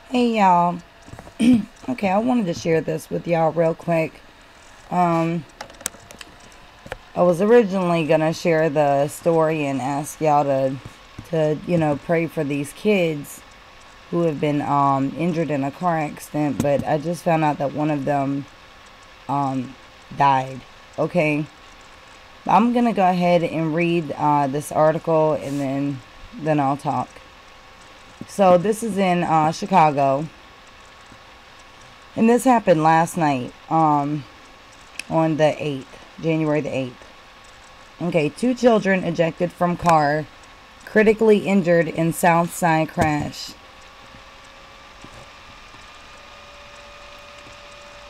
Hey y'all. Okay, I wanted to share this with y'all real quick. Um, I was originally gonna share the story and ask y'all to pray for these kids who have been injured in a car accident, but I just found out that one of them um died. Okay, I'm gonna go ahead and read this article and then I'll talk. So this is in Chicago. And this happened last night, on the 8th, January the 8th. Okay, 2 children ejected from car, critically injured in South Side crash.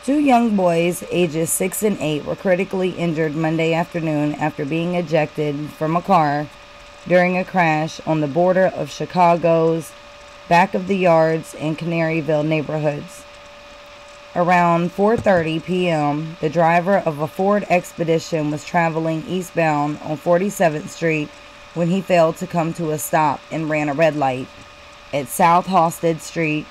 2 young boys, ages 6 and 8, were critically injured Monday afternoon after being ejected from a car during a crash on the border of Chicago's Back of the Yards and Canaryville neighborhoods. Around 4:30 p.m., the driver of a Ford Expedition was traveling eastbound on 47th Street when he failed to come to a stop and ran a red light at South Halsted Street,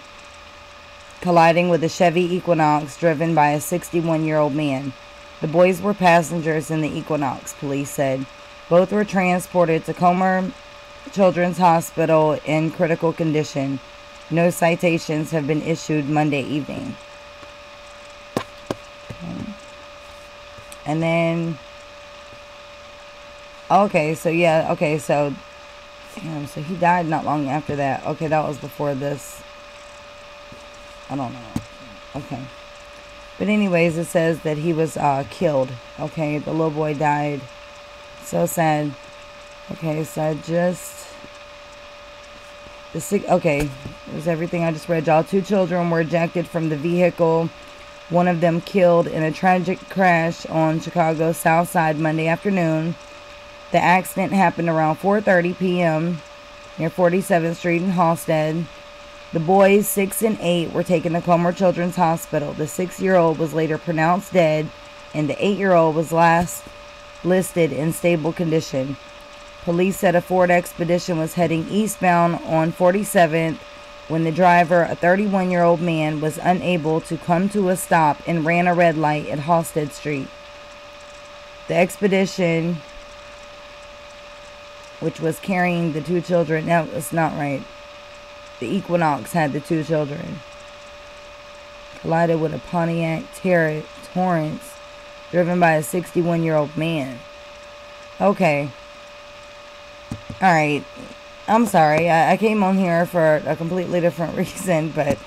colliding with a Chevy Equinox driven by a 61-year-old man. The boys were passengers in the Equinox, police said. Both were transported to Comer Children's Hospital in critical condition. No citations have been issued Monday evening. And then, okay, so damn, so he died not long after that. Okay, that was before this. I don't know. Okay. But anyways, it says that he was killed. Okay, the little boy died. So sad. Okay, so okay, it was everything I just read y'all. 2 children were ejected from the vehicle. One of them killed in a tragic crash on Chicago's South Side Monday afternoon. The accident happened around 4:30 p.m. near 47th Street in Halsted. The boys, 6 and 8, were taken to Comer Children's Hospital. The 6-year-old was later pronounced dead, and the 8-year-old was last listed in stable condition. Police said a Ford Expedition was heading eastbound on 47th when the driver, a 31-year-old man, was unable to come to a stop and ran a red light at Halsted Street. The Expedition, which was carrying the 2 children, no, that's not right. The Equinox had the 2 children. Collided with a Pontiac Torrance driven by a 61-year-old man. Okay. Alright. I'm sorry, I came on here for a completely different reason, but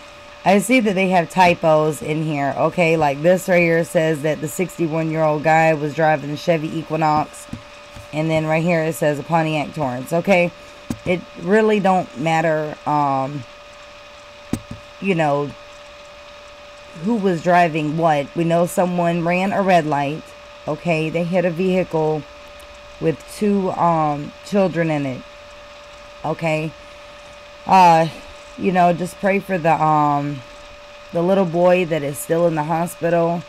I see that they have typos in here, okay? Like this right here says that the 61-year-old guy was driving the Chevy Equinox, and then right here it says a Pontiac Torrance, okay? It really don't matter, who was driving what. We know someone ran a red light, okay? They hit a vehicle with 2 children in it. Okay, just pray for the little boy that is still in the hospital,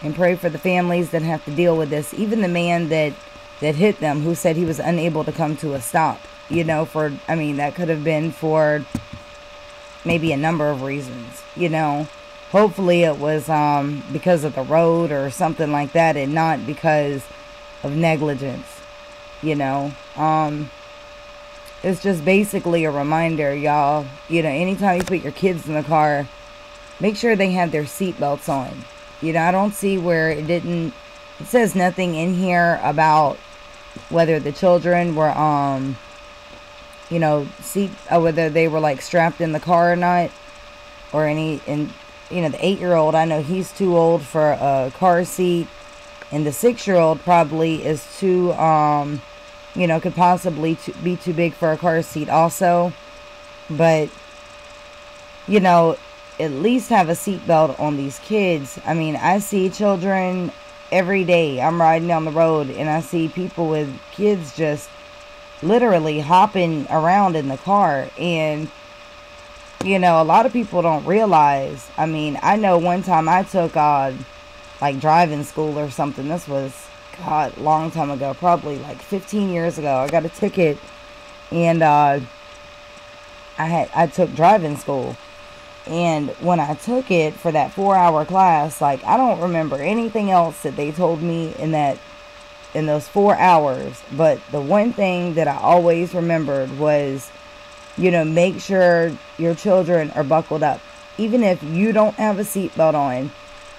and pray for the families that have to deal with this. Even the man that hit them, who said he was unable to come to a stop, that could have been for maybe a number of reasons, Hopefully it was because of the road or something like that, and not because of negligence, It's just basically a reminder, y'all. Anytime you put your kids in the car, make sure they have their seatbelts on. I don't see where it says nothing in here about whether the children were, whether they were like strapped in the car or not, or the 8-year-old, I know he's too old for a car seat, and the 6-year-old probably is too, could possibly be too big for a car seat also. But, at least have a seatbelt on these kids. I see children every day. I'm riding down the road and I see people with kids just literally hopping around in the car. And, a lot of people don't realize. I know one time I took, driving school or something. This was, God, long time ago, probably like 15 years ago. I got a ticket, and I took driving school, And when I took it for that 4-hour class, like, I don't remember anything else that they told me in those 4 hours. But the one thing that I always remembered was, make sure your children are buckled up. Even if you don't have a seatbelt on,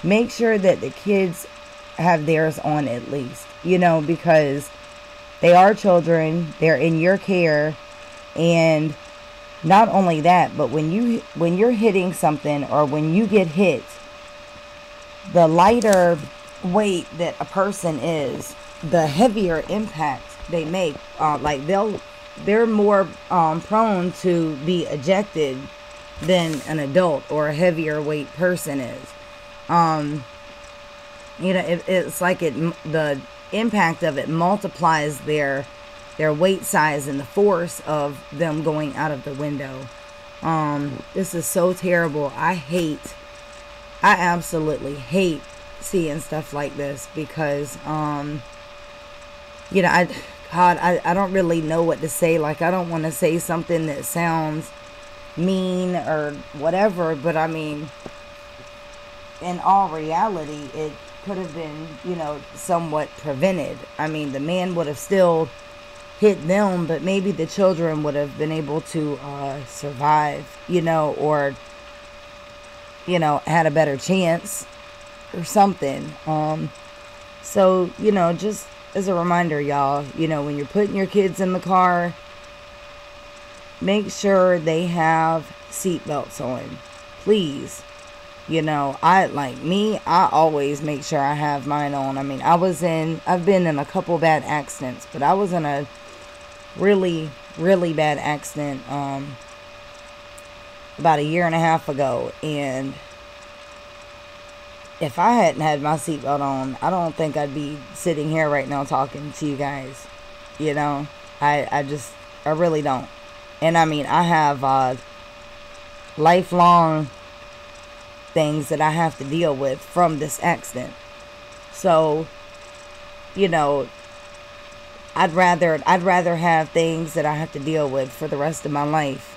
make sure that the kids have theirs on at least, because they are children, they're in your care. And not only that, but when you're hitting something, or when you get hit, the lighter weight that a person is, the heavier impact they make. Like they're more prone to be ejected than an adult or a heavier weight person is. It's like the impact of it multiplies their weight size and the force of them going out of the window. This is so terrible. I absolutely hate seeing stuff like this, because I don't really know what to say. Like, I don't want to say something that sounds mean or whatever, but I mean, in all reality, it could have been, somewhat prevented. I mean, the man would have still hit them, but maybe the children would have been able to survive, or, had a better chance or something. So, just as a reminder, y'all, when you're putting your kids in the car, make sure they have seatbelts on, please. I always make sure I have mine on. I mean, I've been in a couple bad accidents, but I was in a really, really bad accident about a year and a half ago, and if I hadn't had my seatbelt on, I don't think I'd be sitting here right now talking to you guys. I really don't. And I mean, I have lifelong things that I have to deal with from this accident. So, I'd rather have things that I have to deal with for the rest of my life,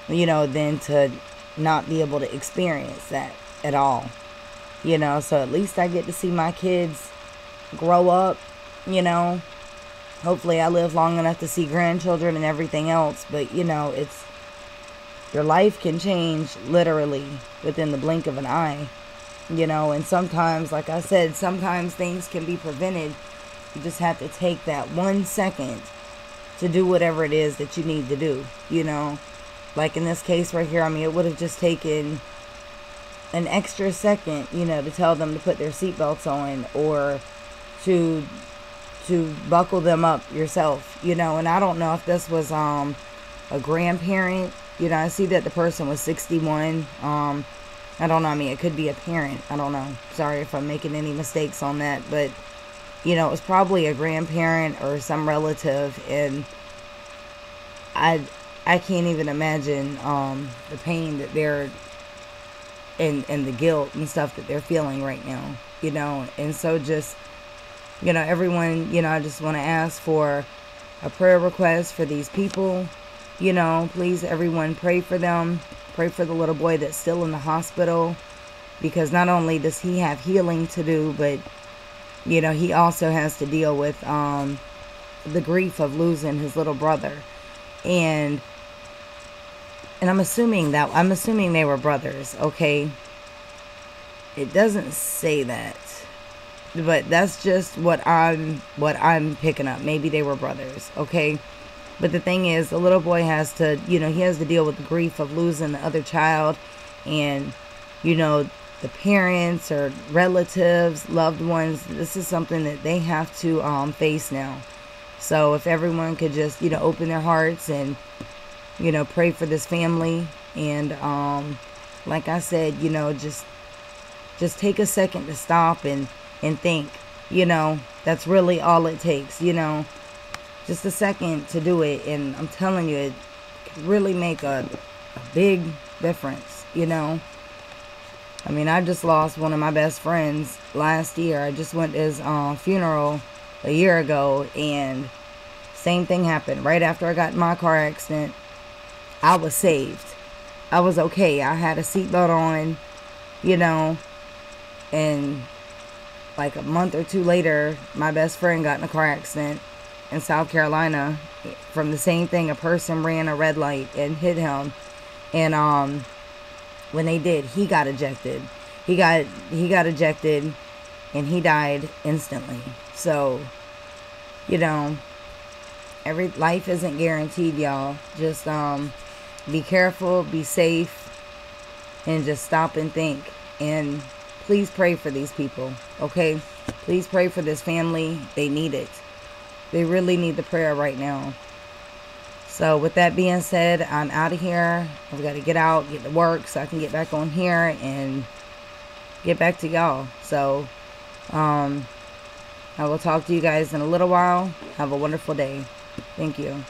than to not be able to experience that at all. So at least I get to see my kids grow up, Hopefully I live long enough to see grandchildren and everything else. But, it's, your life can change literally within the blink of an eye, and sometimes, like I said, sometimes things can be prevented. You just have to take that 1 second to do whatever it is that you need to do, Like in this case right here, I mean, it would have just taken an extra second, to tell them to put their seatbelts on, or to buckle them up yourself, and I don't know if this was a grandparent. I see that the person was 61. I don't know. I mean, it could be a parent. I don't know. Sorry if I'm making any mistakes on that, but it was probably a grandparent or some relative, and I can't even imagine the pain that they're and the guilt and stuff that they're feeling right now, and so just, everyone, I just want to ask for a prayer request for these people. Please, everyone, pray for them. Pray for the little boy that's still in the hospital, because not only does he have healing to do, but, he also has to deal with the grief of losing his little brother. And I'm assuming they were brothers, okay? It doesn't say that, but that's just what I'm picking up. Maybe they were brothers, okay? But the thing is, the little boy has to, he has to deal with the grief of losing the other child, and, the parents or relatives, loved ones. This is something that they have to face now. So if everyone could just, open their hearts and, pray for this family, and like I said, just take a second to stop and think. That's really all it takes. Just a second to do it, and I'm telling you, it could really make a big difference. I mean, I just lost one of my best friends last year. I just went to his funeral a year ago, and same thing happened. Right after I got in my car accident, I was saved. I was okay. I had a seatbelt on, you know, and like a month or two later, my best friend got in a car accident in South Carolina from the same thing. A person ran a red light and hit him, and when they did, he got ejected. He got ejected, and he died instantly. So, you know, every life isn't guaranteed, y'all. Just be careful, be safe, and just stop and think. And please pray for these people, okay? Please pray for this family. They need it. They really need the prayer right now. So with that being said, I'm out of here. I've got to get out, get to work so I can get back on here and get back to y'all. So I will talk to you guys in a little while. Have a wonderful day. Thank you.